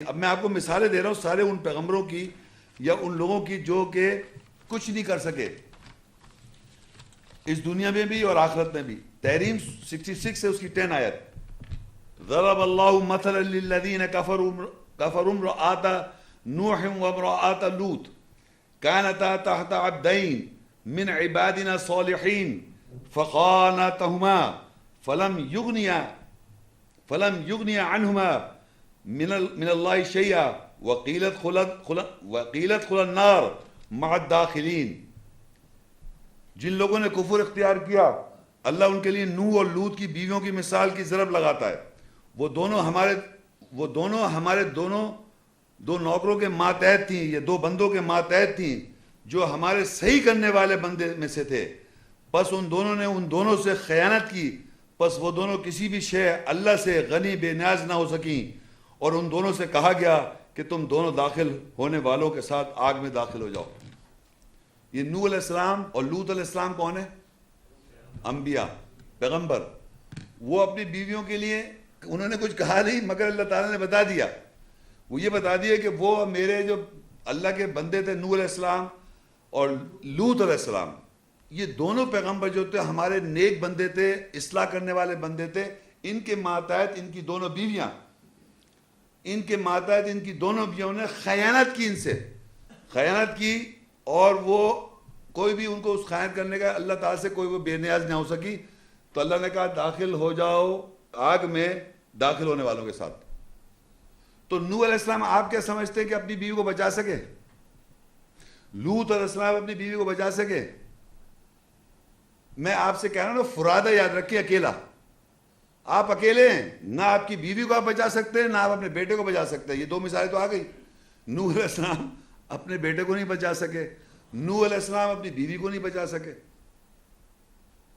اب میں آپ کو مثالیں دے رہا ہوں سارے ان پیغمبروں کی یا ان لوگوں کی جو کہ کچھ نہیں کر سکے اس دنیا میں بھی اور آخرت میں بھی. تحریم 66 ہے اس کی 10 آیت. ضرب اللہ مثلا للذین کفروا امرأۃ نوح وامرأۃ لوط كانتا تحت عبدین من عبادنا صالحین فخانتهما فلم يغنیا عنہما من اللہ شیئا وقیلت خل النار مع الداخلین. جن لوگوں نے کفر اختیار کیا اللہ ان کے لیے نوح اور لوط کی بیویوں کی مثال کی ضرب لگاتا ہے. وہ دونوں ہمارے دو نوکروں کے ماتحت تھیں یا دو بندوں کے ماتحت تھیں جو ہمارے صحیح کرنے والے بندے میں سے تھے. پس ان دونوں نے ان دونوں سے خیانت کی. پس وہ دونوں کسی بھی شے اللہ سے غنی بے نیاز نہ ہو سکیں اور ان دونوں سے کہا گیا کہ تم دونوں داخل ہونے والوں کے ساتھ آگ میں داخل ہو جاؤ. یہ نوح علیہ السلام اور لوط علیہ السلام کون ہیں؟ انبیاء، پیغمبر. وہ اپنی بیویوں کے لیے انہوں نے کچھ کہا نہیں مگر اللہ تعالیٰ نے بتا دیا. وہ یہ بتا دیا کہ وہ میرے جو اللہ کے بندے تھے نوح علیہ السلام اور لوط علیہ السلام، یہ دونوں پیغمبر جو تھے ہمارے نیک بندے تھے، اصلاح کرنے والے بندے تھے. ان کے ماتحت ان کی دونوں بیویاں، ان کے ماتحت ان کی دونوں بیویوں نے خیانت کی، ان سے خیانت کی اور وہ کوئی بھی ان کو اس خیانت کرنے کا اللہ تعالیٰ سے کوئی وہ بے نیاز نہ ہو سکی. تو اللہ نے کہا داخل ہو جاؤ آگ میں داخل ہونے والوں کے ساتھ. تو نوح علیہ السلام آپ کیا سمجھتے ہیں کہ اپنی بیوی کو بچا سکے؟ لوط علیہ السلام اپنی بیوی کو بچا سکے؟ میں آپ سے کہہ رہا ہوں نا، فرادہ یاد رکھیں، اکیلا. آپ اکیلے ہیں، نہ آپ کی بیوی کو آپ بچا سکتے ہیں نہ آپ اپنے بیٹے کو بچا سکتے ہیں. یہ دو مثالیں تو آ گئی. نوح علیہ السلام اپنے بیٹے کو نہیں بچا سکے، نوح علیہ السلام اپنی بیوی کو نہیں بچا سکے.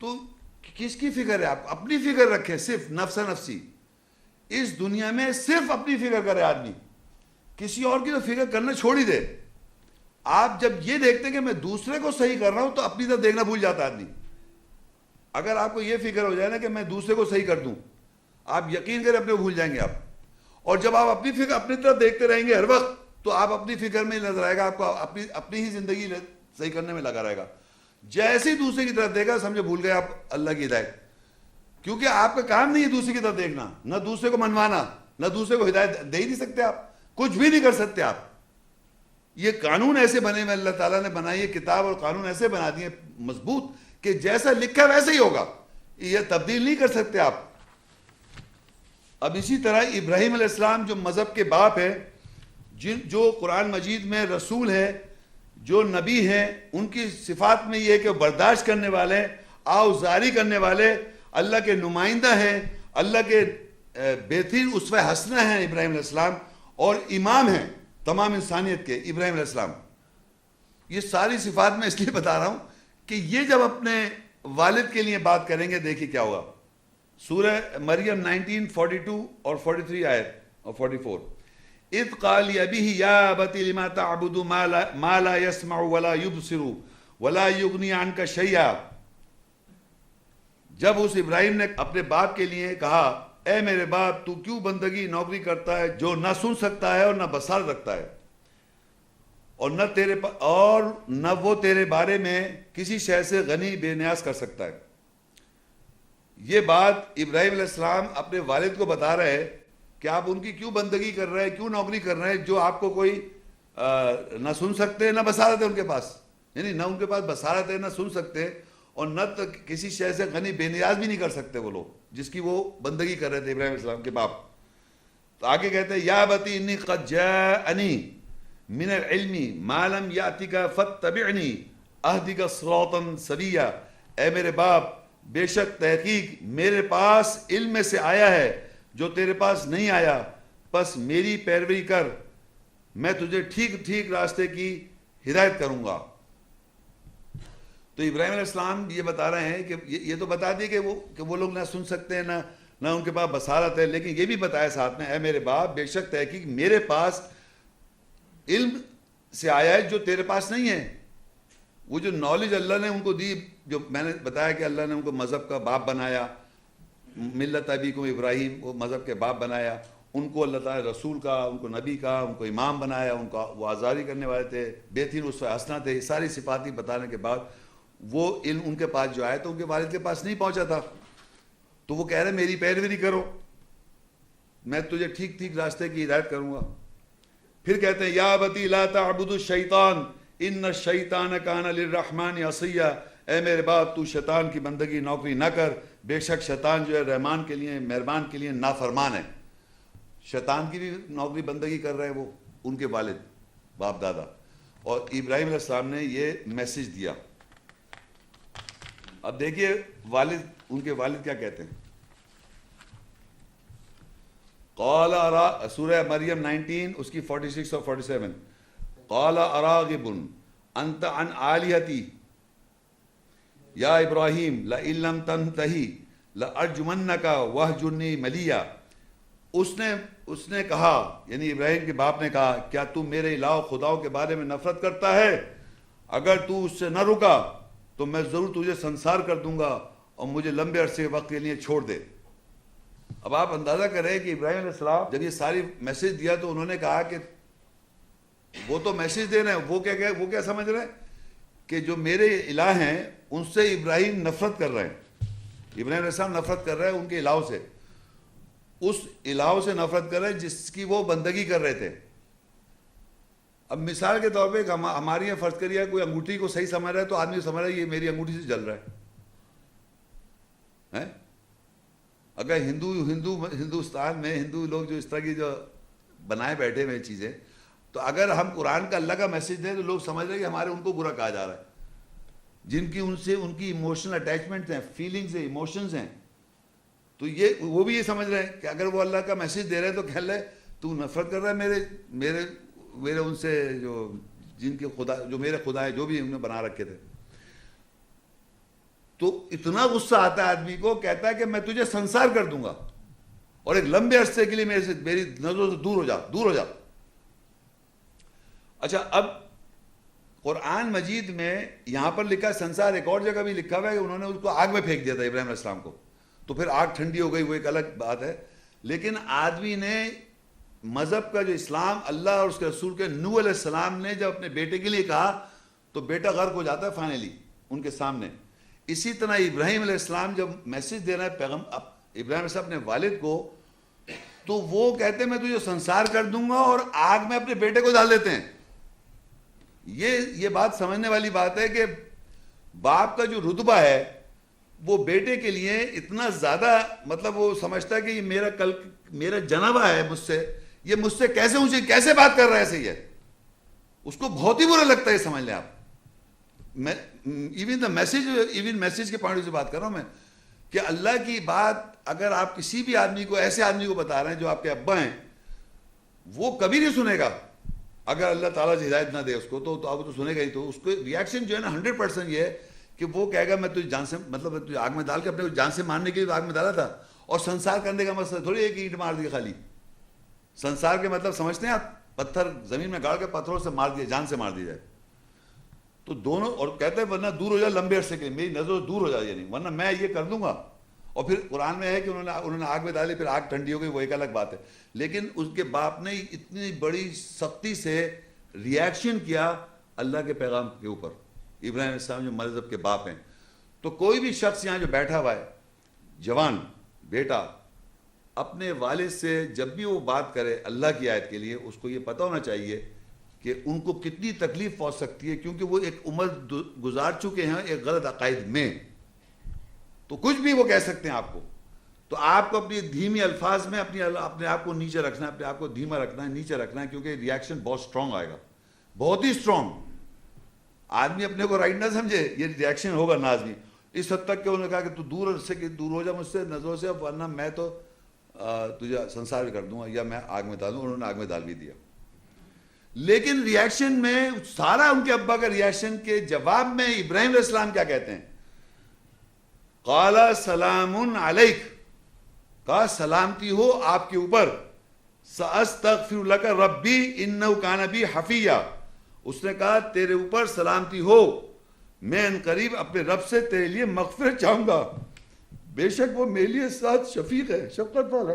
تو کس کی فکر ہے؟ آپ اپنی فکر رکھیں، صرف نفس نفسی. اس دنیا میں صرف اپنی فکر کرے آدمی، کسی اور کی تو فکر کرنا چھوڑ ہی دے. آپ جب یہ دیکھتے ہیں کہ میں دوسرے کو صحیح کر رہا ہوں تو اپنی طرف دیکھنا بھول جاتا آدمی. اگر آپ کو یہ فکر ہو جائے نا کہ میں دوسرے کو صحیح کر دوں، آپ یقین کریں اپنے کو بھول جائیں گے آپ. اور جب آپ اپنی فکر اپنی طرف دیکھتے رہیں گے ہر وقت تو آپ اپنی فکر میں نظر آئے گا، آپ کو اپنی ہی زندگی صحیح کرنے میں لگا رہے گا. جیسے ہی دوسرے کی طرف دیکھا سمجھے بھول گئے آپ اللہ کی ہدایت. کیونکہ آپ کا کام نہیں ہے دوسرے کی طرف دیکھنا، نہ دوسرے کو منوانا، نہ دوسرے کو ہدایت دے ہی نہیں سکتے آپ، کچھ بھی نہیں کر سکتے آپ. یہ قانون ایسے بنے ہوئے اللہ تعالیٰ نے بنائی ہے، کتاب اور قانون ایسے بنا دیے مضبوط کہ جیسا لکھا ویسے ہی ہوگا، یہ تبدیل نہیں کر سکتے آپ. اب اسی طرح ابراہیم علیہ السلام جو مذہب کے باپ ہے، جو قرآن مجید میں رسول ہے، جو نبی ہیں، ان کی صفات میں یہ ہے کہ وہ برداشت کرنے والے، آؤزاری کرنے والے، اللہ کے نمائندہ ہیں، اللہ کے بہترین اسوہ حسنہ ہیں ابراہیم علیہ السلام، اور امام ہیں تمام انسانیت کے ابراہیم علیہ السلام. یہ ساری صفات میں اس لیے بتا رہا ہوں کہ یہ جب اپنے والد کے لیے بات کریں گے دیکھیں کیا ہوگا. سورہ مریم 19:42 اور 43 آیت اور 44. اذ قال لأبيه يا أبت لما تعبد ما لا يسمع ولا يبصر ولا يغني عنك شيئا. جب اس ابراہیم نے اپنے باپ کے لیے کہا اے میرے باپ تو کیوں بندگی نوکری کرتا ہے جو نہ سن سکتا ہے اور نہ بصارت رکھتا ہے اور نہ وہ تیرے بارے میں کسی شے سے غنی بے نیاز کر سکتا ہے. یہ بات ابراہیم علیہ السلام اپنے والد کو بتا رہے ہیں کہ آپ ان کی کیوں بندگی کر رہے ہیں، کیوں نوکری کر رہے ہیں جو آپ کو کوئی نہ سن سکتے نہ بصارت ہے ان کے پاس. یعنی نہ ان کے پاس بصارت ہے نہ سن سکتے اور نہ کسی شے سے غنی بے نیاز بھی نہیں کر سکتے وہ لوگ جس کی وہ بندگی کر رہے تھے ابراہیم علیہ السلام کے باپ. تو آگے کہتے ہیں یا بتی انی قد جاءنی من العلم ما لم یاتک فاتبعنی اہدک صراطا سویا. اے میرے باپ بے شک تحقیق میرے پاس علم میں سے آیا ہے جو تیرے پاس نہیں آیا، پس میری پیروی کر، میں تجھے ٹھیک ٹھیک راستے کی ہدایت کروں گا. تو ابراہیم علیہ السلام یہ بتا رہے ہیں کہ یہ تو بتا دیے کہ وہ لوگ نہ سن سکتے ہیں نہ ان کے پاس بصارت ہے، لیکن یہ بھی بتایا ساتھ میں اے میرے باپ بے شک تحقیق میرے پاس علم سے آیا ہے جو تیرے پاس نہیں ہے. وہ جو نالج اللہ نے ان کو دی، جو میں نے بتایا کہ اللہ نے ان کو مذہب کا باپ بنایا، ملت ابیکم ابراہیم، وہ مذہب کے باپ بنایا، ان کو اللہ تعالیٰ رسول کا، ان کو نبی کا، ان کو امام بنایا، ان کا وہ آزاری کرنے والے تھے، بہترین اسوہ حسنہ تھے، یہ ساری صفاتی بتانے کے بعد وہ علم ان کے پاس جو آیا تو ان کے والد کے پاس نہیں پہنچا تھا، تو وہ کہہ رہے میری پیروی نہیں کرو، میں تجھے ٹھیک ٹھیک راستے کی ہدایت کروں گا۔ پھر کہتے ہیں یا ابتی لا تعبد الشیطان ان الشیطان کان للرحمن عصیا، اے میرے باپ تو شیطان کی بندگی نوکری نہ کر، بے شک شیطان جو ہے رحمان کے لیے، مہربان کے لیے نافرمان ہے۔ شیطان کی بھی نوکری بندگی کر رہے ہیں وہ، ان کے والد باپ دادا۔ اور ابراہیم علیہ السلام نے یہ میسج دیا۔ اب دیکھیے والد، ان کے والد کیا کہتے ہیں۔ قال سورہ مریم 19 اس کی 46 اور 47، قال اراغب انت عن آلہتی یا ابراہیم لئن لم تنتہی لارجمنک واہجرنی ملیا۔ اس نے کہا، یعنی ابراہیم کے باپ نے کہا، کیا تو میرے الہ خداؤں کے بارے میں نفرت کرتا ہے؟ اگر تو اس سے نہ رکا تو میں ضرور تجھے سنسار کر دوں گا اور مجھے لمبے عرصے وقت کے لیے چھوڑ دے۔ اب آپ اندازہ کریں کہ ابراہیم علیہ السلام جب یہ ساری میسج دیا تو انہوں نے کہا کہ وہ تو میسج دے رہے ہیں، وہ کیا سمجھ رہے ہیں کہ جو میرے الہ ہیں ان سے ابراہیم نفرت کر رہے ہیں، ابراہیم علیہ السلام نفرت کر رہے ہیں ان کے الہوں سے، اس الہ سے نفرت کر رہے ہیں جس کی وہ بندگی کر رہے تھے۔ اب مثال کے طور پہ ہماری یہاں فرض کریے کوئی انگوٹھی کو صحیح سمجھ رہا ہے تو آدمی سمجھ رہا ہے یہ میری انگوٹھی سے جل رہا ہے۔ اگر ہندوستان میں ہندو لوگ جو اس طرح کی جو بنائے بیٹھے ہوئے چیزیں، تو اگر ہم قرآن کا اللہ کا میسج دیں تو لوگ سمجھ رہے ہیں کہ ہمارے ان کو برا کہا جا رہا ہے، جن کی ان سے ان کی ایموشنل اٹیچمنٹ ہیں، فیلنگز ہیں، ایموشنز ہیں، تو وہ بھی یہ سمجھ رہے ہیں کہ اگر وہ اللہ کا میسج دے رہے ہیں تو کہہ لے تو نفرت کر رہا ہے میرے ان سے جو جن کے خدا، جو میرے خدا ہے، جو بھی انہوں نے بنا رکھے تھے۔ تو اتنا غصہ آتا ہے آدمی کو، کہتا ہے کہ میں تجھے سنسار کر دوں گا اور ایک لمبے عرصے کے لیے میری نظروں سے دور ہو جا۔ اچھا، اب قرآن مجید میں یہاں پر لکھا سنسار، ایک اور جگہ بھی لکھا ہوا ہے کہ انہوں نے اس کو آگ میں پھینک دیا تھا ابراہیم علیہ السلام کو، تو پھر آگ ٹھنڈی ہو گئی، وہ ایک الگ بات ہے۔ لیکن آدمی نے مذہب کا جو اسلام، اللہ اور اس کے رسول کے، نوح علیہ السلام نے جب اپنے بیٹے کے لیے کہا تو بیٹا غرق ہو جاتا ہے فائنلی ان کے سامنے۔ اسی طرح ابراہیم علیہ السلام جب میسج دے رہا ہے ابراہیم علیہ السلام اپنے والد کو، تو وہ کہتے ہیں میں تجھے سنسار کر دوں گا، اور آگ میں اپنے بیٹے کو ڈال دیتے ہیں۔ یہ بات سمجھنے والی بات ہے کہ باپ کا جو رتبہ ہے وہ بیٹے کے لیے اتنا زیادہ، مطلب وہ سمجھتا ہے کہ یہ میرا جنابہ ہے یہ مجھ سے کیسے اونچی کیسے بات کر رہا ہے، صحیح ہے، اس کو بہت ہی برا لگتا ہے، سمجھ لیں آپ۔ میں ایون میسج کے پوائنٹ سے بات کر رہا ہوں میں، کہ اللہ کی بات اگر آپ کسی بھی آدمی کو، ایسے آدمی کو بتا رہے ہیں جو آپ کے ابا ہیں، وہ کبھی نہیں سنے گا اگر اللہ تعالیٰ سے ہدایت نہ دے اس کو، تو آپ تو سنے گا ہی۔ تو اس کو ریاکشن جو ہے نا 100% یہ ہے کہ وہ کہے گا میں تجھے جان سے، مطلب تجھے آگ میں ڈال کے اپنے جان سے مارنے کے لیے تو آگ میں ڈالا تھا، اور سنسار کرنے کا مقصد تھوڑی ایک اینٹ مار دی خالی۔ سنسار کے مطلب سمجھتے ہیں آپ، پتھر زمین میں گاڑ کے پتھروں سے مار دیا، جان سے مار دی جائے۔ تو دونوں، اور کہتے ہیں ورنہ دور ہو جائے لمبے عرصے کے لیے، میری نظروں سے دور ہو جائے، یعنی ورنہ میں یہ کر دوں گا۔ اور پھر قرآن میں ہے کہ انہوں نے آگ میں ڈالی، پھر آگ ٹھنڈی ہو گئی، وہ ایک الگ بات ہے۔ لیکن اس کے باپ نے اتنی بڑی سختی سے ریاکشن کیا اللہ کے پیغام کے اوپر، ابراہیم علیہ السلام جو مذہب کے باپ ہیں۔ تو کوئی بھی شخص یہاں جو بیٹھا ہوا ہے، جوان بیٹا، اپنے والد سے جب بھی وہ بات کرے اللہ کی آیت کے لیے، اس کو یہ پتہ ہونا چاہیے کہ ان کو کتنی تکلیف پہنچ سکتی ہے، کیونکہ وہ ایک عمر گزار چکے ہیں ایک غلط عقائد میں۔ تو کچھ بھی وہ کہہ سکتے ہیں آپ کو، تو آپ کو اپنی دھیمی الفاظ میں اپنے آپ کو نیچے رکھنا ہے، اپنے آپ کو دھیما رکھنا ہے، نیچے رکھنا ہے، کیونکہ ریاکشن بہت سٹرونگ آئے گا، بہت ہی سٹرونگ۔ آدمی اپنے کو رائٹ نہ سمجھے، یہ ریاکشن ہوگا لازمی۔ اس حد تک کہ انہوں نے کہا کہ تو دور ہو جا مجھ سے نظروں سے، ورنہ میں تو تجھے سنسار کر دوں گا، یا میں آگ میں ڈال دوں۔ انہوں نے آگ میں ڈال بھی دیا۔ لیکن ریاکشن میں سارا ان کے ابا کا ریاکشن کے جواب میں ابراہیم علیہ السلام کیا کہتے ہیں؟ قال سلام علیک، کہا سلامتی ہو آپ کے اوپر، سأستغفر لک ربی انہ کان بی حفیہ، اس نے کہا تیرے اوپر سلامتی ہو، میں ان قریب اپنے رب سے تیرے لیے مغفرت چاہوں گا، بے شک وہ میرے لیے ساتھ شفیق ہے، شفقت والا۔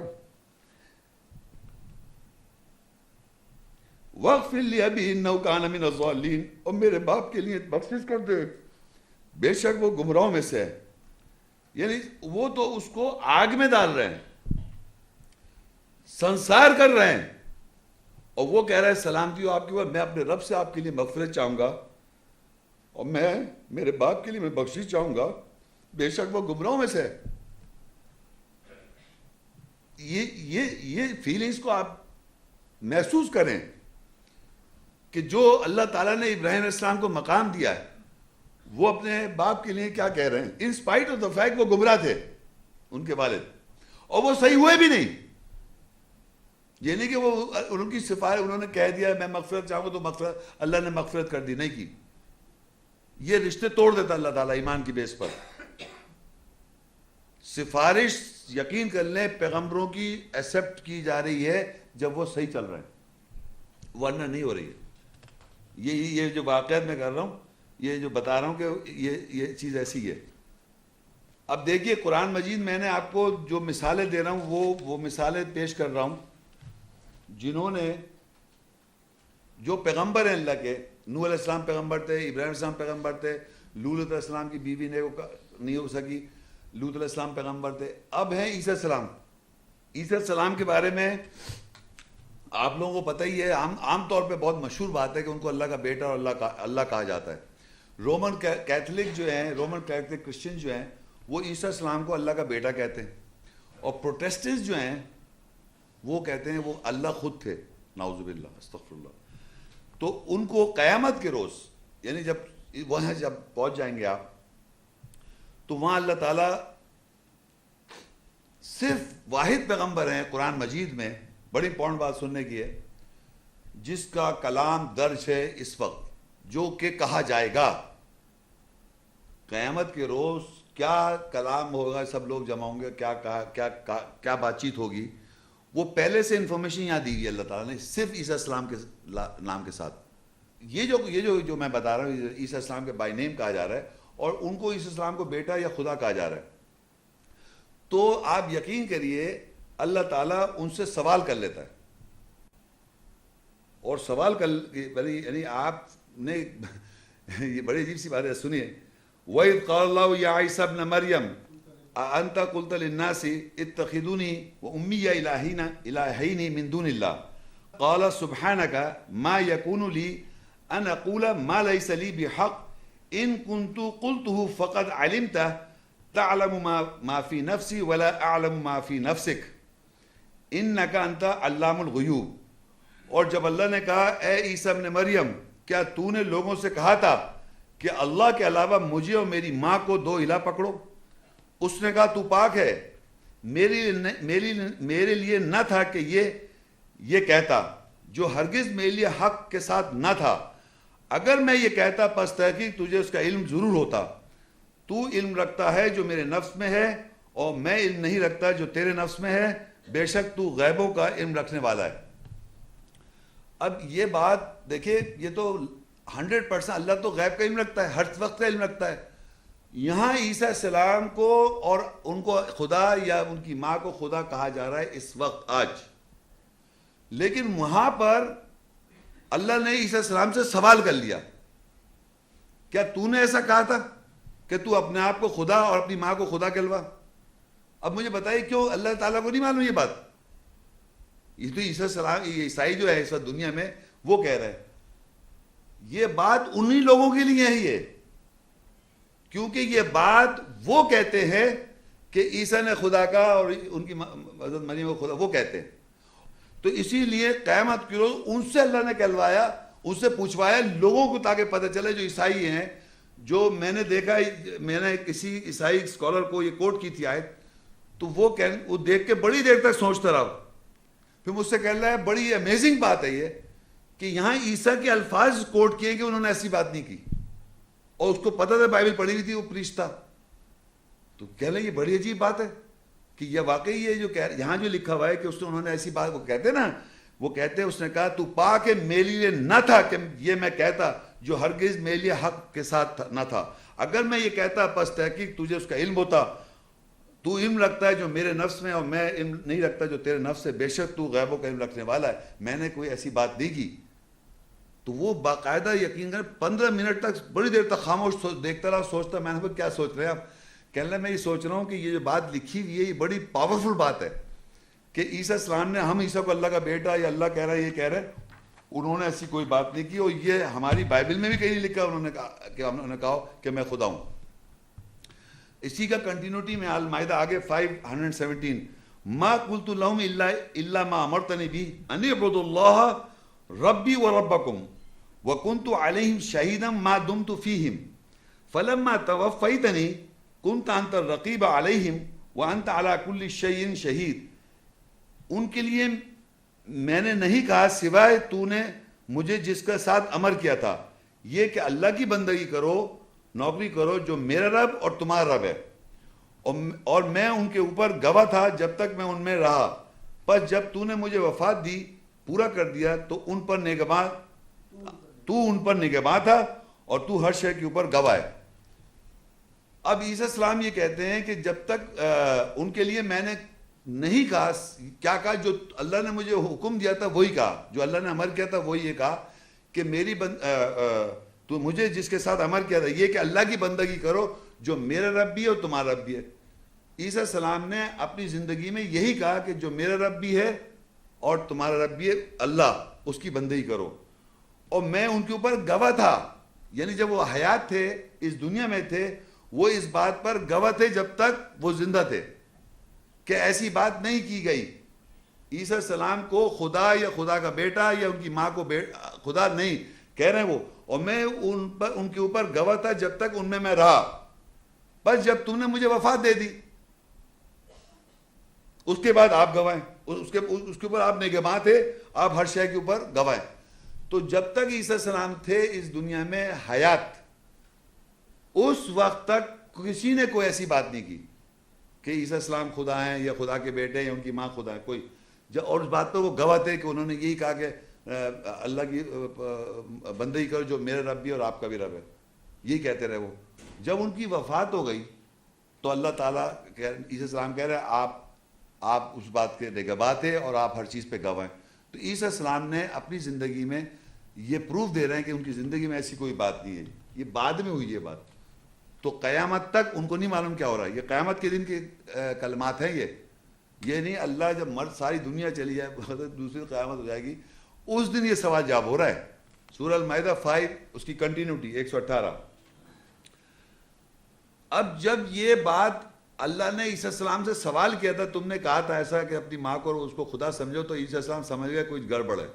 واغفر لأبی انہ کان من الضالین، اور میرے باپ کے لیے بخشش کر دے، بے شک وہ گمراہوں میں سے ہے. یعنی وہ تو اس کو آگ میں ڈال رہے ہیں، سنسار کر رہے ہیں، اور وہ کہہ رہا ہے سلامتی ہو آپ کے اوپر، میں اپنے رب سے آپ کے لیے مغفرت چاہوں گا، اور میں میرے باپ کے لیے میں بخشش چاہوں گا، بے شک وہ گمراہوں میں سے ہے. یہ فیلنگز کو آپ محسوس کریں کہ جو اللہ تعالیٰ نے ابراہیم علیہ السلام کو مقام دیا ہے، وہ اپنے باپ کے لیے کیا کہہ رہے ہیں، in spite of the fact وہ گمراہ تھے ان کے والد، اور وہ صحیح ہوئے بھی نہیں. یہ نہیں کہ وہ ان کی سفارش انہوں نے کہہ دیا میں مغفرت چاہوں گا تو مغفرت اللہ نے مغفرت کر دی، نہیں کی. یہ رشتے توڑ دیتا اللہ تعالیٰ ایمان کی بیس پر. سفارش یقین کر لیں پیغمبروں کی ایکسیپٹ کی جا رہی ہے جب وہ صحیح چل رہے ہیں، ورنہ نہیں ہو رہی ہے. یہ جو واقعات میں کر رہا ہوں، یہ جو بتا رہا ہوں کہ یہ چیز ایسی ہے. اب دیکھیے قرآن مجید میں نے آپ کو جو مثالیں دے رہا ہوں وہ مثالیں پیش کر رہا ہوں جنہوں نے، جو پیغمبر ہیں اللہ کے، نوح علیہ السلام پیغمبر تھے، ابراہیم علیہ السلام پیغمبر تھے، لوط علیہ السلام کی بیوی نہیں ہو سکی، لوط علیہ السلام پیغمبر تھے. اب ہیں عیسیٰ السلام. عیسیٰ السلام کے بارے میں آپ لوگوں کو پتہ ہی ہے، عام طور پہ بہت مشہور بات ہے کہ ان کو اللہ کا بیٹا اور اللہ کہا جاتا ہے. رومن کیتھلک جو ہیں، رومن کیتھلک کرسچن جو ہیں، وہ عیسیٰ السلام کو اللہ کا بیٹا کہتے ہیں، اور پروٹیسٹنٹس جو ہیں وہ کہتے ہیں وہ اللہ خود تھے، نعوذ باللہ استغفر اللہ. تو ان کو قیامت کے روز، یعنی جب وہاں جب پہنچ جائیں گے آپ، تو وہاں اللہ تعالیٰ صرف واحد پیغمبر ہیں قرآن مجید میں، بڑی امپورٹنٹ بات سننے کی ہے، جس کا کلام درج ہے اس وقت، جو کہ کہا جائے گا قیامت کے روز. کیا کلام ہوگا، سب لوگ جمع ہوں گے، کیا بات چیت ہوگی، وہ پہلے سے انفارمیشن یہاں دی گئی اللہ تعالیٰ نے صرف عیسیٰ السلام کے نام کے ساتھ. یہ جو میں بتا رہا ہوں، عیسیٰ السلام کے بائی نیم کہا جا رہا ہے، اور ان کو عیسیٰ السلام کو بیٹا یا خدا کہا جا رہا ہے. تو آپ یقین کریے اللہ تعالیٰ ان سے سوال کر لیتا ہے، اور سوال یعنی آپ نے یہ بڑی عجیب سی بات ہے، سنیے. وَإِذْ قَالَ اللَّهُ يَا عِيسَى ابْنَ مَرْيَمَ أَأَنْتَ قُلْتَ لِلنَّاسِ اتَّخِذُونِي وَأُمِّيَ إِلَٰهَيْنِ مِن دُونِ اللَّهِ قَالَ سُبْحَانَكَ مَا يَكُونُ لِي أَنْ أَقُولَ مَا لَيْسَ لِي بِحَقٍّ إِن كُنتُ قُلْتُهُ فَقَدْ عَلِمْتَهُ تَعْلَمُ مَا فِي نَفْسِي وَلَا أَعْلَمُ مَا فِي نَفْسِكَ إِنَّكَ أَنْتَ عَلَّامُ الْغُيُوبِ. اور جب اللہ نے کہا اے عیسیٰ ابن مریم، کیا تو نے لوگوں سے کہا تھا کہ اللہ کے علاوہ مجھے اور میری ماں کو دو الہ پکڑو؟ اس نے کہا تو پاک ہے، میرے لیے نہ تھا کہ یہ کہتا، جو ہرگز میرے لیے حق کے ساتھ نہ تھا. اگر میں یہ کہتا پس تحقیق تجھے اس کا علم ضرور ہوتا. تو علم رکھتا ہے جو میرے نفس میں ہے، اور میں علم نہیں رکھتا جو تیرے نفس میں ہے، بے شک تو غیبوں کا علم رکھنے والا ہے. اب یہ بات دیکھیں، یہ تو 100% اللہ تو غیب کا علم رکھتا ہے، ہر وقت کا علم رکھتا ہے. یہاں عیسیٰ السلام کو اور ان کو خدا یا ان کی ماں کو خدا کہا جا رہا ہے اس وقت آج، لیکن وہاں پر اللہ نے عیسیٰ السلام سے سوال کر لیا، کیا تو نے ایسا کہا تھا کہ تو اپنے آپ کو خدا اور اپنی ماں کو خدا کہلوا؟ اب مجھے بتائیے کیوں اللہ تعالیٰ کو نہیں معلوم یہ بات؟ یہ تو عیسیٰ السلام، یہ عیسائی جو ہے اس وقت دنیا میں، وہ کہہ رہے ہیں. یہ بات انہی لوگوں کے لیے ہے یہ، کیونکہ یہ بات وہ کہتے ہیں کہ عیسیٰ نے خدا کا اور ان کی حضرت مریم کو خدا، وہ کہتے ہیں. تو اسی لیے قیامت کے روز ان سے اللہ نے کہلوایا، ان سے پوچھوایا لوگوں کو، تاکہ پتہ چلے جو عیسائی ہیں. جو میں نے دیکھا، میں نے کسی عیسائی اسکالر کو یہ کوٹ کی تھی آیت، تو وہ دیکھ کے بڑی دیر تک سوچتا رہا، پھر مجھ سے کہہ رہا ہے بڑی امیزنگ بات ہے یہ کہ یہاں عیسیٰ کے الفاظ کوٹ کیے کہ انہوں نے ایسی بات نہیں کی، اور اس کو پتہ تھا بائبل پڑھی ہوئی تھی، وہ پریچ تھا. تو کہہ لیں یہ بڑی عجیب بات ہے کہ یہ واقعی یہ جو یہاں جو لکھا ہوا ہے کہ انہوں نے ایسی بات، وہ کہتے نا، وہ کہتے ہیں اس نے کہا تو پاک ہے، میرے لیے نہ تھا کہ یہ میں کہتا جو ہرگز میرے لیے حق کے ساتھ نہ تھا. اگر میں یہ کہتا پس تحقیق تجھے اس کا علم ہوتا. تو علم رکھتا ہے جو میرے نفس میں، اور میں علم نہیں رکھتا جو تیرے نفس سے، بے شک تو غیبوں کا علم رکھنے والا ہے. میں نے کوئی ایسی بات نہیں کی. تو وہ باقاعدہ یقین کریں 15 منٹ تک بڑی دیر تک خاموش دیکھتا رہا, سوچتا. میں نے کہا کیا سوچ رہے ہیں آپ؟ کہنے لگا میں یہ سوچ رہا ہوں کہ یہ جو بات لکھی ہوئی ہے یہ بڑی پاورفل بات ہے کہ عیسیٰ السلام نے, ہم عیسیٰ کو اللہ کا بیٹا یا اللہ کہہ رہا ہے یہ کہہ رہے, انہوں نے ایسی کوئی بات نہیں کی, اور یہ ہماری بائبل میں بھی کہیں نہیں لکھا انہوں نے کہا کہ انہوں نے کہا کہ میں خدا ہوں. اسی کا کنٹینیوٹی میں المائدہ آگے 517 ما قلت لهم الا ما امرتني به ان اعبدوا الله ربي وربكم وكنت عليهم شهيدا ما دمت فيهم فلما توفيتني كنت انت الرقيب عليهم وانت على كل شيء شهيد. ان کے لیے میں نے نہیں کہا سوائے تو نے مجھے جس کا ساتھ امر کیا تھا, یہ کہ اللہ کی بندگی کرو, نوکری کرو جو میرا رب اور تمہارا رب ہے, اور میں ان کے اوپر گواہ تھا جب تک میں ان میں رہا. پس جب تو نے مجھے وفات دی, پورا کر دیا, تو ان پر نگہباں تھا اور تو ہر شے کے اوپر گواہ ہے. اب عیسیٰ السلام یہ کہتے ہیں کہ جب تک ان کے لیے میں نے نہیں کہا, کیا کہا, جو اللہ نے مجھے حکم دیا تھا وہی کہا, جو اللہ نے امر کیا تھا وہی یہ کہا کہ میری تو مجھے جس کے ساتھ امر کیا تھا یہ کہ اللہ کی بندگی کرو جو میرا رب بھی ہے اور تمہارا رب بھی ہے. عیسیٰ السلام نے اپنی زندگی میں یہی کہا کہ جو میرا رب بھی ہے اور تمہارا رب بھی ہے اللہ, اس کی بندگی کرو. اور میں ان کے اوپر گواہ تھا, یعنی جب وہ حیات تھے, اس دنیا میں تھے, وہ اس بات پر گواہ تھے جب تک وہ زندہ تھے کہ ایسی بات نہیں کی گئی. عیسیٰ السلام کو خدا یا خدا کا بیٹا یا ان کی ماں کو خدا نہیں کہہ رہے ہیں وہ, اور میں ان کے اوپر گواہ تھا جب تک ان میں رہا. بس جب تم نے مجھے وفات دے دی اس کے بعد آپ گواہ ہیں, اس کے اوپر آپ نگہباں تھے, آپ ہر شے کے اوپر گواہ ہیں. تو جب تک عیسیٰ السلام تھے اس دنیا میں حیات, اس وقت تک کسی نے کوئی ایسی بات نہیں کی کہ عیسیٰ السلام خدا ہیں یا خدا کے بیٹے یا ان کی ماں خدا ہے کوئی. اور اس بات پر وہ گواہ تھے کہ انہوں نے یہی کہا کہ اللہ کی بندگی کرو جو میرا رب بھی اور آپ کا بھی رب ہے, یہی کہتے رہے وہ. جب ان کی وفات ہو گئی تو اللہ تعالیٰ عیسیٰ السلام کہہ رہے ہیں آپ اس بات کے نگہباں تھے اور آپ ہر چیز پہ گواہ ہیں. تو عیسیٰ السلام نے اپنی زندگی میں یہ پروف دے رہے ہیں کہ ان کی زندگی میں ایسی کوئی بات نہیں ہے, یہ بعد میں ہوئی یہ بات. تو قیامت تک ان کو نہیں معلوم کیا ہو رہا ہے, یہ قیامت کے دن کے کلمات ہیں یہ نہیں اللہ جب مرد ساری دنیا چلی جائے دوسری قیامت ہو جائے گی اس دن یہ سوال جواب ہو رہا ہے. سورہ المائدہ 5 اس کی کنٹینیوٹی 118. اب جب یہ بات اللہ نے عیسیٰ السلام سے سوال کیا تھا, تم نے کہا تھا ایسا کہ اپنی ماں کو اس کو خدا سمجھو, تو عیسیٰ السلام سمجھ گئے کچھ گڑبڑ ہے.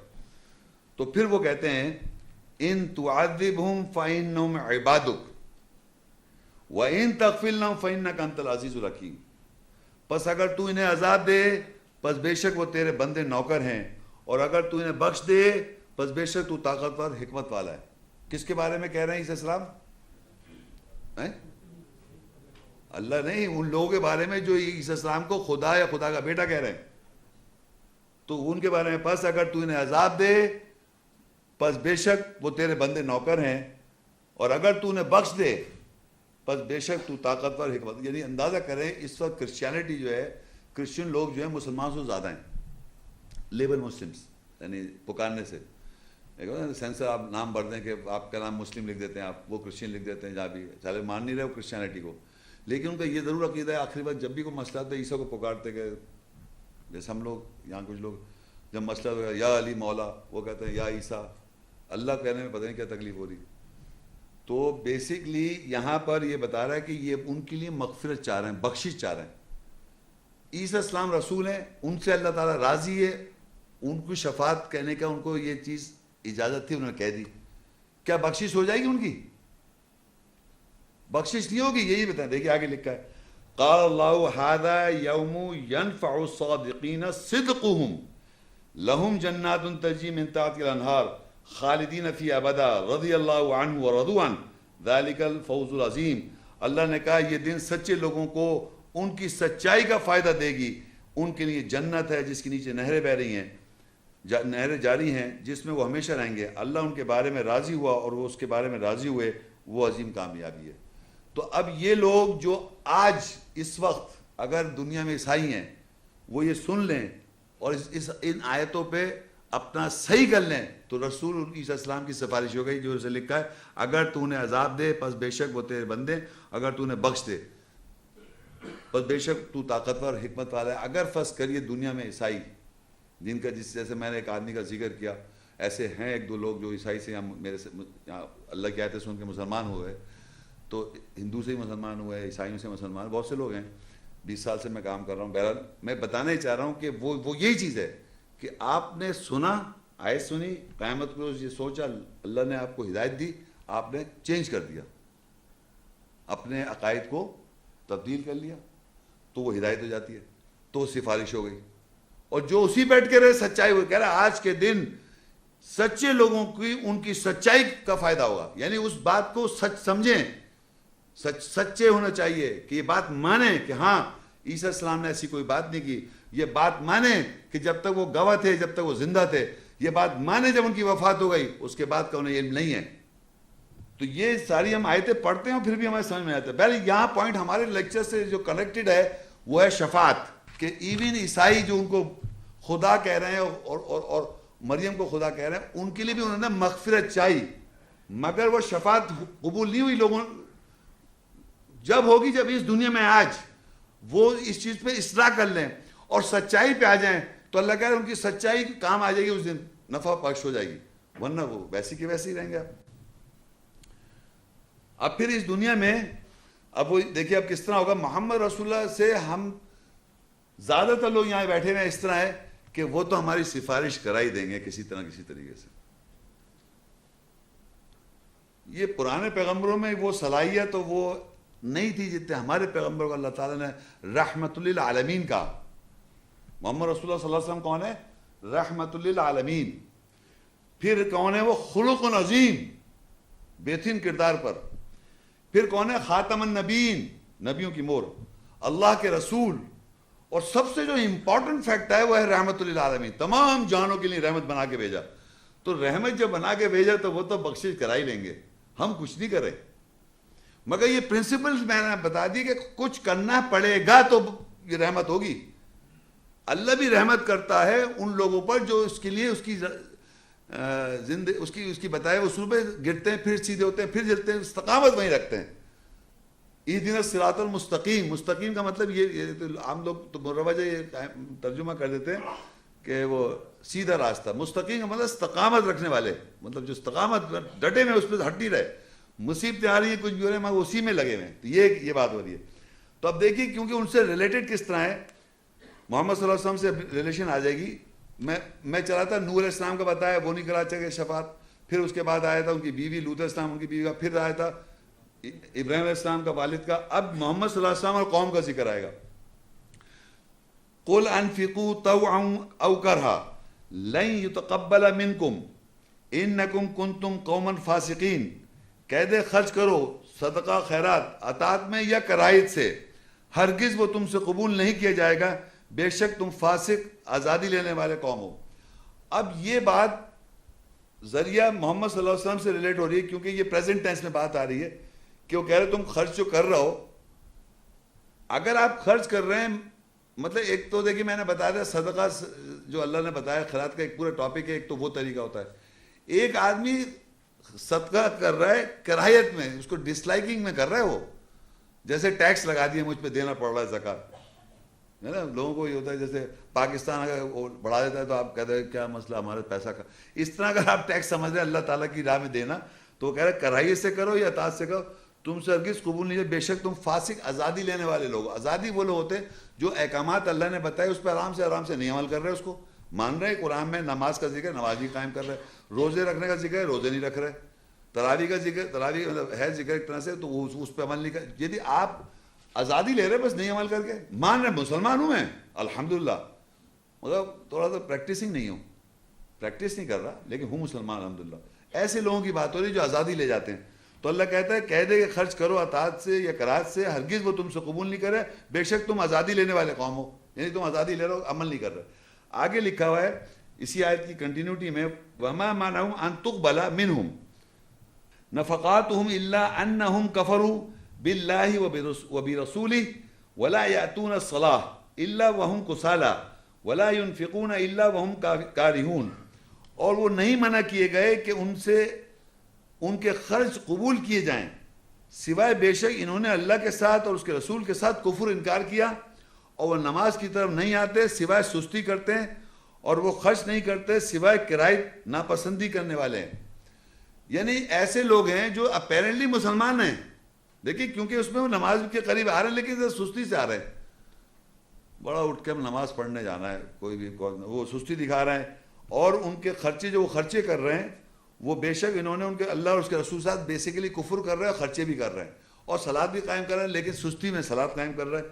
تو پھر وہ کہتے ہیں ان تعذبہم فإنہم عبادک وَإِن تَغْفِرْ لَهُمْ فَإِنَّكَ أَنْتَ الْعَزِيزُ الْحَكِيمُ. پس اگر تو انہیں عذاب دے پس بے شک وہ تیرے بندے نوکر ہیں, اور اگر تو انہیں بخش دے پس بے شک تو طاقتور حکمت والا ہے. کس کے بارے میں کہہ رہے ہیں عیسیٰ السلام؟ اللہ نہیں, ان لوگوں کے بارے میں جو عیسیٰ السلام کو خدا یا خدا کا بیٹا کہہ رہے ہیں. تو ان کے بارے میں پس اگر تو انہیں عذاب دے پس بے شک وہ تیرے بندے نوکر ہیں, اور اگر تو انہیں بخش دے پس بے شک تو طاقتور حکمت. یعنی اندازہ کریں اس وقت کرسچینٹی جو ہے, کرسچن لوگ جو ہیں مسلمان سے زیادہ ہیں, لیبل مسلمس, یعنی پکارنے سے. سینسر آپ نام بھر دیں کہ آپ کا نام مسلم لکھ دیتے ہیں, آپ وہ کرسچن لکھ دیتے ہیں, جہاں بھی چلے مان نہیں رہے وہ کرسچینٹی کو, لیکن ان کا یہ ضرور عقیدہ ہے آخری وقت جب بھی کوئی مسئلہ تو عیسیٰ کو پکارتے کہ جیسے ہم لوگ یہاں کچھ لوگ جب مسئلہ ہوگا یا علی مولا, وہ کہتے ہیں یا عیسیٰ. اللہ کہنے میں پتہ نہیں کیا تکلیف ہو رہی. تو بیسکلی یہاں پر یہ بتا رہا ہے کہ یہ ان کے لیے مغفرت چاہ رہے ہیں, بخشش چاہ رہے ہیں. عیسیٰ السلام رسول ہیں, ان سے اللہ تعالیٰ راضی ہے, ان کو شفاعت کہنے کا ان کو یہ چیز اجازت تھی, انہوں نے کہہ دی. کیا بخشش ہو جائے گی ان کی؟ بخشش نہیں ہوگی, یہی بتائیں. دیکھیے آگے لکھا ہے قال اللہ ھذا یوم ینفع الصادقین صدقہم لہم جنات تجری من تحتہا الانہار خالدین فی ابدا رضی اللہ عنہ ورضوا عنہ ذالک الفوز العظیم. اللہ نے کہا یہ دن سچے لوگوں کو ان کی سچائی کا فائدہ دے گی, ان کے لیے جنت ہے جس کے نیچے نہریں بہ رہی ہیں, نہریں جاری ہیں جس میں وہ ہمیشہ رہیں گے. اللہ ان کے بارے میں راضی ہوا اور وہ اس کے بارے میں راضی ہوئے, وہ عظیم کامیابی ہے. تو اب یہ لوگ جو آج اس وقت اگر دنیا میں عیسائی ہیں وہ یہ سن لیں اور ان آیتوں پہ اپنا صحیح کر لیں تو رسول عیسیٰ علیہ السلام کی سفارش ہو گئی جو اسے لکھا ہے اگر تو انہیں عذاب دے پس بے شک وہ تیرے بندے، اگر تو انہیں بخش دے پس بے شک تو طاقتور حکمت والا ہے۔ اگر فرض کریے دنیا میں عیسائی جن کا جیسے میں نے ایک آدمی کا ذکر کیا، ایسے ہیں ایک دو لوگ جو عیسائی سے یہاں اللہ کی آیتیں سن کے مسلمان ہوئے، تو ہندو سے ہی مسلمان ہوئے، عیسائیوں سے مسلمان، بہت سے لوگ ہیں، 20 سال سے میں کام کر رہا ہوں۔ بہرحال میں بتانا ہی چاہ رہا ہوں کہ وہ یہی چیز ہے کہ آپ نے سنا، آیت سنی، قیامت کو یہ سوچا، اللہ نے آپ کو ہدایت دی، آپ نے چینج کر دیا، اپنے عقائد کو تبدیل کر لیا، تو وہ ہدایت ہو جاتی ہے، تو وہ سفارش ہو گئی۔ اور جو اسی بیٹھ کے رہے سچائی، وہ کہہ رہا ہے آج کے دن سچے لوگوں کی ان کی سچائی کا فائدہ ہوگا، یعنی اس بات کو سچ سمجھیں، سچے ہونا چاہیے کہ یہ بات مانیں کہ ہاں عیسیٰ السلام نے ایسی کوئی بات نہیں کی، یہ بات مانیں کہ جب تک وہ گواہ تھے، جب تک وہ زندہ تھے، یہ بات مانیں جب ان کی وفات ہو گئی اس کے بعد کا انہیں علم نہیں ہے۔ تو یہ ساری ہم آیتیں پڑھتے ہیں اور پھر بھی ہمارے سمجھ میں آتا ہے۔ پہلے یہاں پوائنٹ ہمارے لیکچر سے جو کنیکٹڈ ہے وہ ہے شفاعت، کہ ایون عیسائی جو ان کو خدا کہہ رہے ہیں اور مریم کو خدا کہہ رہے ہیں، ان کے لیے بھی انہوں نے مغفرت چاہی، مگر وہ شفاعت قبول نہیں ہوئی لوگوں جب ہوگی جب اس دنیا میں آج وہ اس چیز پہ اصلاح کر لیں اور سچائی پہ آ جائیں تو اللہ کہہ رہے ہیں ان کی سچائی کام آ جائے گی، اس دن نفع بخش ہو جائے گی، ورنہ وہ ویسی کے ویسے ہی رہیں گے آپ۔ اب پھر اس دنیا میں اب وہ دیکھیے اب کس طرح ہوگا، محمد رسول اللہ سے ہم زیادہ تر لوگ یہاں بیٹھے ہوئے اس طرح ہے کہ وہ تو ہماری سفارش کرا ہی دیں گے کسی طرح کسی طریقے سے۔ یہ پرانے پیغمبروں میں وہ صلاحیت تو وہ نہیں تھی جتنے ہمارے پیغمبر کو اللہ تعالیٰ نے رحمت للعالمین کا۔ محمد رسول اللہ صلی اللہ علیہ وسلم کون ہے؟ رحمت للعالمین۔ پھر کون ہے وہ؟ خلق عظیم، بہترین کردار پر۔ پھر کون ہے؟ خاتم النبیین، نبیوں کی مور، اللہ کے رسول۔ اور سب سے جو امپورٹنٹ فیکٹ ہے وہ ہے رحمت للعالمین، تمام جانوں کے لیے رحمت بنا کے بھیجا۔ تو رحمت جب بنا کے بھیجا تو وہ تو بخشش کرا ہی لیں گے، ہم کچھ نہیں کریں، مگر یہ پرنسپل میں نے بتا دی کہ کچھ کرنا پڑے گا تو یہ رحمت ہوگی۔ اللہ بھی رحمت کرتا ہے ان لوگوں پر جو اس کے لیے اس کی بتائے اصول پہ گرتے ہیں، پھر سیدھے ہوتے ہیں، پھر جلتے ہیں، استقامت وہیں رکھتے ہیں۔ اہدنا الصراط المستقیم، مستقیم کا مطلب یہ عام لوگ تو مروج یہ ترجمہ کر دیتے ہیں کہ وہ سیدھا راستہ، مستقیم کا مطلب استقامت رکھنے والے، مطلب جو استقامت ڈٹے میں اس پہ ہٹ نہیں رہے، مصیبتیں آ رہی ہیں کچھ بھی ہو رہے ہیں مگر اسی میں لگے ہوئے ہیں، تو یہ بات ہو رہی ہے۔ تو اب دیکھیے کیونکہ ان سے ریلیٹڈ کس طرح ہے، محمد صلی اللہ علیہ وسلم سے ریلیشن آ جائے گی۔ میں چلا تھا نوح علیہ السلام کا بتایا، وہ نہیں کرا چکے شفاعت، پھر اس کے بعد آیا تھا ان کی بیوی لوط علیہ السلام، ان کی بیوی کا، پھر آیا تھا ابراہیم علیہ السلام کا والد کا، اب محمد صلی اللہ علیہ وسلم اور قوم کا ذکر آئے گا۔ قُلْ أَنْفِقُوا طَوْعًا أَوْ كَرْهًا لَن يُتَقَبَّلَ مِنْكُمْ إِنَّكُمْ كُنْتُمْ قَوْمًا فَاسِقِينَ، کہہ دے خرچ کرو صدقہ خیرات اطاعت میں یا کراہیت سے، ہرگز وہ تم سے قبول نہیں کیا جائے گا، بے شک تم فاسق آزادی لینے والے قوم ہو۔ اب یہ بات ذریعہ محمد صلی اللہ علیہ وسلم سے ریلیٹ ہو رہی ہے کیونکہ یہ پریزنٹ ٹینس میں بات آ رہی ہے کہ وہ کہہ رہے تم خرچ جو کر رہے ہو، اگر آپ خرچ کر رہے ہیں، مطلب ایک تو دیکھیے میں نے بتایا تھا صدقہ جو اللہ نے بتایا خیرات کا ایک پورا ٹاپک ہے، ایک تو وہ طریقہ ہوتا ہے، ایک آدمی صدقہ کر رہا ہے کراہیت میں، اس کو ڈس لائکنگ میں کر رہا ہے، وہ جیسے ٹیکس لگا دیا مجھ پہ دینا پڑ رہا ہے زکوٰۃ، ہے نا، لوگوں کو یہ ہوتا ہے جیسے پاکستان اگر بڑھا دیتا ہے تو آپ کہتے ہیں کیا مسئلہ ہمارے پیسہ کا، اس طرح اگر آپ ٹیکس سمجھ رہے ہیں اللہ تعالیٰ کی راہ میں دینا تو وہ کہہ رہے کراہیت سے کرو یا اطاعت سے کرو، تم سے ہرگز قبول نہیں ہے، بے شک تم فاسق آزادی لینے والے لوگ۔ آزادی وہ لوگ ہوتے ہیں جو احکامات اللہ نے بتائے اس پہ آرام سے نہیں عمل کر رہے، اس کو مان رہے، قرآن میں نماز کا ذکر نماز نہیں قائم کر رہے، روزے رکھنے کا ذکر ہے روزے نہیں رکھ رہے، تراویح کا ذکر تراویح مطلب ہے ذکر ایک طرح سے تو اس پہ عمل نہیں کر، یدی آپ آزادی لے رہے بس نہیں عمل کر کے مان رہے مسلمان ہوں میں الحمدللہ، مطلب تھوڑا سا پریکٹسنگ نہیں ہوں، پریکٹس نہیں کر رہا لیکن ہوں مسلمان الحمدللہ، ایسے لوگوں کی بات ہو رہی ہے جو آزادی لے جاتے ہیں۔ تو اللہ کہتا ہے کہہ دے کہ خرچ کرو اطاعت سے یا کراہت سے، ہرگز وہ تم سے قبول نہیں کرے، بے شک تم آزادی لینے والے قوم ہو، یعنی تم آزادی لے رہے ہو عمل نہیں کر رہے۔ آگے لکھا ہوا ہے اسی آیت کی کنٹینیوٹی میں وَمَا مَنَعُهُمْ أَن تُقْبَلَ مِنْهُمْ نَفَقَاتُهُمْ إِلَّا أَنَّهُمْ كَفَرُوا بِاللَّهِ وَبِرَسُولِهِ وَلَا يَأْتُونَ الصَّلَاةَ إِلَّا وَهُمْ كُسَالَىٰ وَلَا يُنْفِقُونَ إِلَّا وَهُمْ كَارِهُونَ اور وہ نہیں منع کیے گئے کہ ان سے ان کے خرچ قبول کیے جائیں، سوائے بے شک انہوں نے اللہ کے ساتھ اور اس کے رسول کے ساتھ کفر انکار کیا، اور وہ نماز کی طرف نہیں آتے سوائے سستی کرتے ہیں، اور وہ خرچ نہیں کرتے سوائے کرائے ناپسندی کرنے والے ہیں۔ یعنی ایسے لوگ ہیں جو اپیرنٹلی مسلمان ہیں، دیکھیں کیونکہ اس میں وہ نماز کے قریب آ رہے ہیں لیکن سستی سے آ رہے ہیں، بڑا اٹھ کے ہم نماز پڑھنے جانا ہے، کوئی بھی وہ سستی دکھا رہے ہیں، اور ان کے خرچے جو وہ خرچے کر رہے ہیں وہ بے شک انہوں نے ان کے اللہ اور اس کے رسول ساتھ بیسیکلی کفر کر رہے ہیں، خرچے بھی کر رہے ہیں اور صلاۃ بھی قائم کر رہے ہیں، لیکن سستی میں صلاۃ قائم کر رہے ہیں،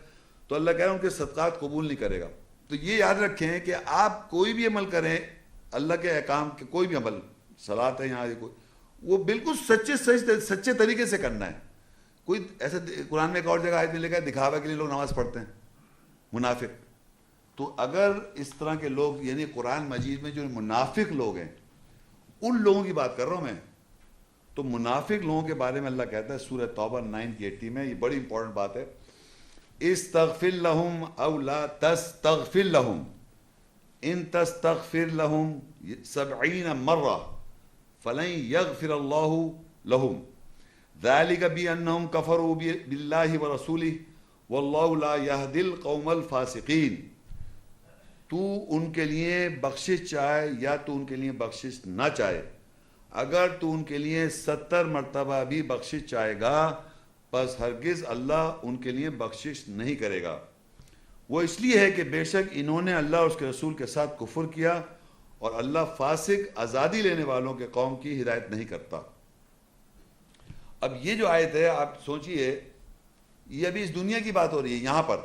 تو اللہ کہہ رہا ہے ان کے صدقات قبول نہیں کرے گا۔ تو یہ یاد رکھیں کہ آپ کوئی بھی عمل کریں اللہ کے احکام کے، کوئی بھی عمل، صلاۃ ہے یہاں کوئی، وہ بالکل سچے طریقے سے کرنا ہے۔ کوئی ایسا قرآن میں ایک اور جگہ آیت میں لکھا ہے دکھاوا کے لیے لوگ نماز پڑھتے ہیں، منافق۔ تو اگر اس طرح کے لوگ، یعنی قرآن مجید میں جو منافق لوگ ہیں ان لوگوں کی بات کر رہا ہوں میں، تو منافق لوگوں کے بارے میں اللہ کہتا ہے سورہ توبہ 9:80 میں، یہ بڑی امپورٹنٹ بات ہے، استغفر لہم او لا تستغفر لہم ان تستغفر لہم 70 مرہ فلن یغفر اللہ لہم ذلک بانہم کفروا باللہ ورسولہ واللہ لا یہدی القوم الفاسقین۔ تو ان کے لیے بخشش چاہے یا تو ان کے لیے بخشش نہ چاہے، اگر تو ان کے لیے 70 مرتبہ بھی بخشش چاہے گا پس ہرگز اللہ ان کے لیے بخشش نہیں کرے گا۔ وہ اس لیے ہے کہ بے شک انہوں نے اللہ اور اس کے رسول کے ساتھ کفر کیا، اور اللہ فاسق آزادی لینے والوں کے قوم کی ہدایت نہیں کرتا۔ اب یہ جو آیت ہے آپ سوچئے، یہ ابھی اس دنیا کی بات ہو رہی ہے یہاں پر،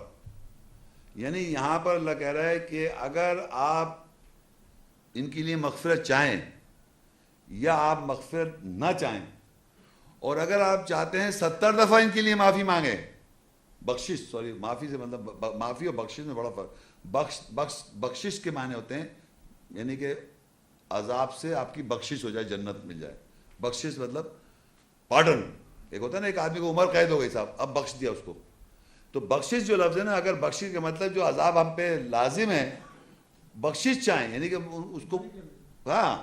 یعنی یہاں پر اللہ کہہ رہا ہے کہ اگر آپ ان کے لیے مغفرت چاہیں یا آپ مغفرت نہ چاہیں، اور اگر آپ چاہتے ہیں 70 دفعہ ان کے لیے معافی مانگیں، معافی سے مطلب معافی اور بخشش میں بڑا فرق، بخشش کے معنی ہوتے ہیں یعنی کہ عذاب سے آپ کی بخشش ہو جائے، جنت مل جائے۔ بخشش مطلب پارڈن، ایک ہوتا ہے نا ایک آدمی کو عمر قید ہو گئی صاحب، اب بخش دیا اس کو، تو بخشش جو لفظ ہے نا، اگر بخشش کا مطلب جو عذاب ہم پہ لازم ہے، بخشش چاہیں یعنی کہ اس کو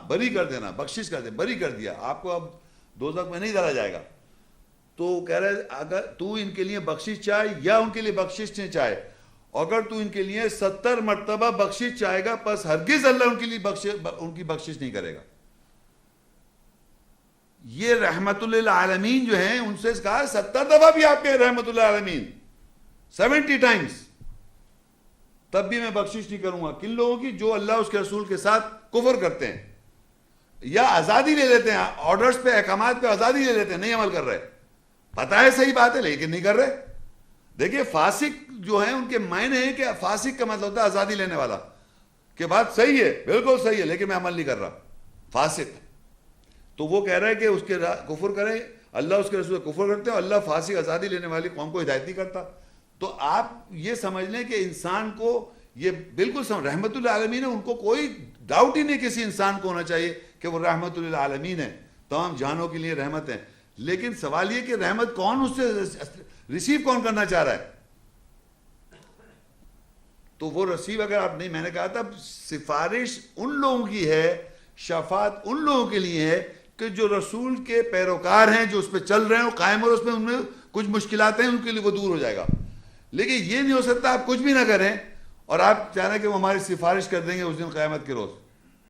بری کر دینا، بخشش کر دیں، بری کر دیا، آپ کو اب دوزخ میں نہیں ڈالا جائے گا، تو کہہ رہے اگر تو ان کے لیے بخشش چاہے یا ان کے لیے بخشش نہیں چاہے، اگر تو ان کے لیے 70 مرتبہ بخشش چاہے گا پس ہرگز اللہ ان کے لیے ان کی بخشش نہیں کرے گا۔ یہ رحمت للعالمین جو ہیں ان سے کہا 70 دفعہ بھی آپ کے رحمت للعالمین، 70 ٹائمز، تب بھی میں بخشش نہیں کروں گا۔ کن لوگوں کی؟ جو اللہ اس کے رسول کے ساتھ کفر کرتے ہیں یا آزادی لے لیتے ہیں، آرڈرز پہ، احکامات پہ آزادی لے لیتے ہیں، نہیں عمل کر رہے، پتہ ہے صحیح بات ہے لیکن نہیں کر رہے۔ دیکھیں فاسق جو ہیں ان کے معنی ہیں کہ فاسق کا مطلب ہوتا ہے آزادی لینے والا، کہ بات صحیح ہے، بالکل صحیح ہے، لیکن میں عمل نہیں کر رہا، فاسق۔ تو وہ کہہ رہا ہے کہ اس کے کفر کریں، اللہ اس کے رسول کفر کرتے ہیں، اور اللہ فاسق آزادی لینے والی قوم کو ہدایت نہیں کرتا۔ تو آپ یہ سمجھ لیں کہ انسان کو یہ بالکل رحمت للعالمین ہے، ان کو کوئی ڈاؤٹ ہی نہیں کسی انسان کو ہونا چاہیے کہ وہ رحمت للعالمین ہے، تمام جہانوں کے لیے رحمت ہے۔ لیکن سوال یہ کہ رحمت کون اس سے ریسیو کون کرنا چاہ رہا ہے؟ تو وہ ریسیو اگر آپ نہیں، میں نے کہا تھا سفارش ان لوگوں کی ہے، شفاعت ان لوگوں کے لیے ہے کہ جو رسول کے پیروکار ہیں، جو اس پہ چل رہے ہیں، وہ قائم، اور اس میں ان میں کچھ مشکلات ہیں ان کے لیے وہ دور ہو جائے گا۔ لیکن یہ نہیں ہو سکتا آپ کچھ بھی نہ کریں اور آپ چاہیں کہ وہ ہماری سفارش کر دیں گے اس دن قیامت کے روز۔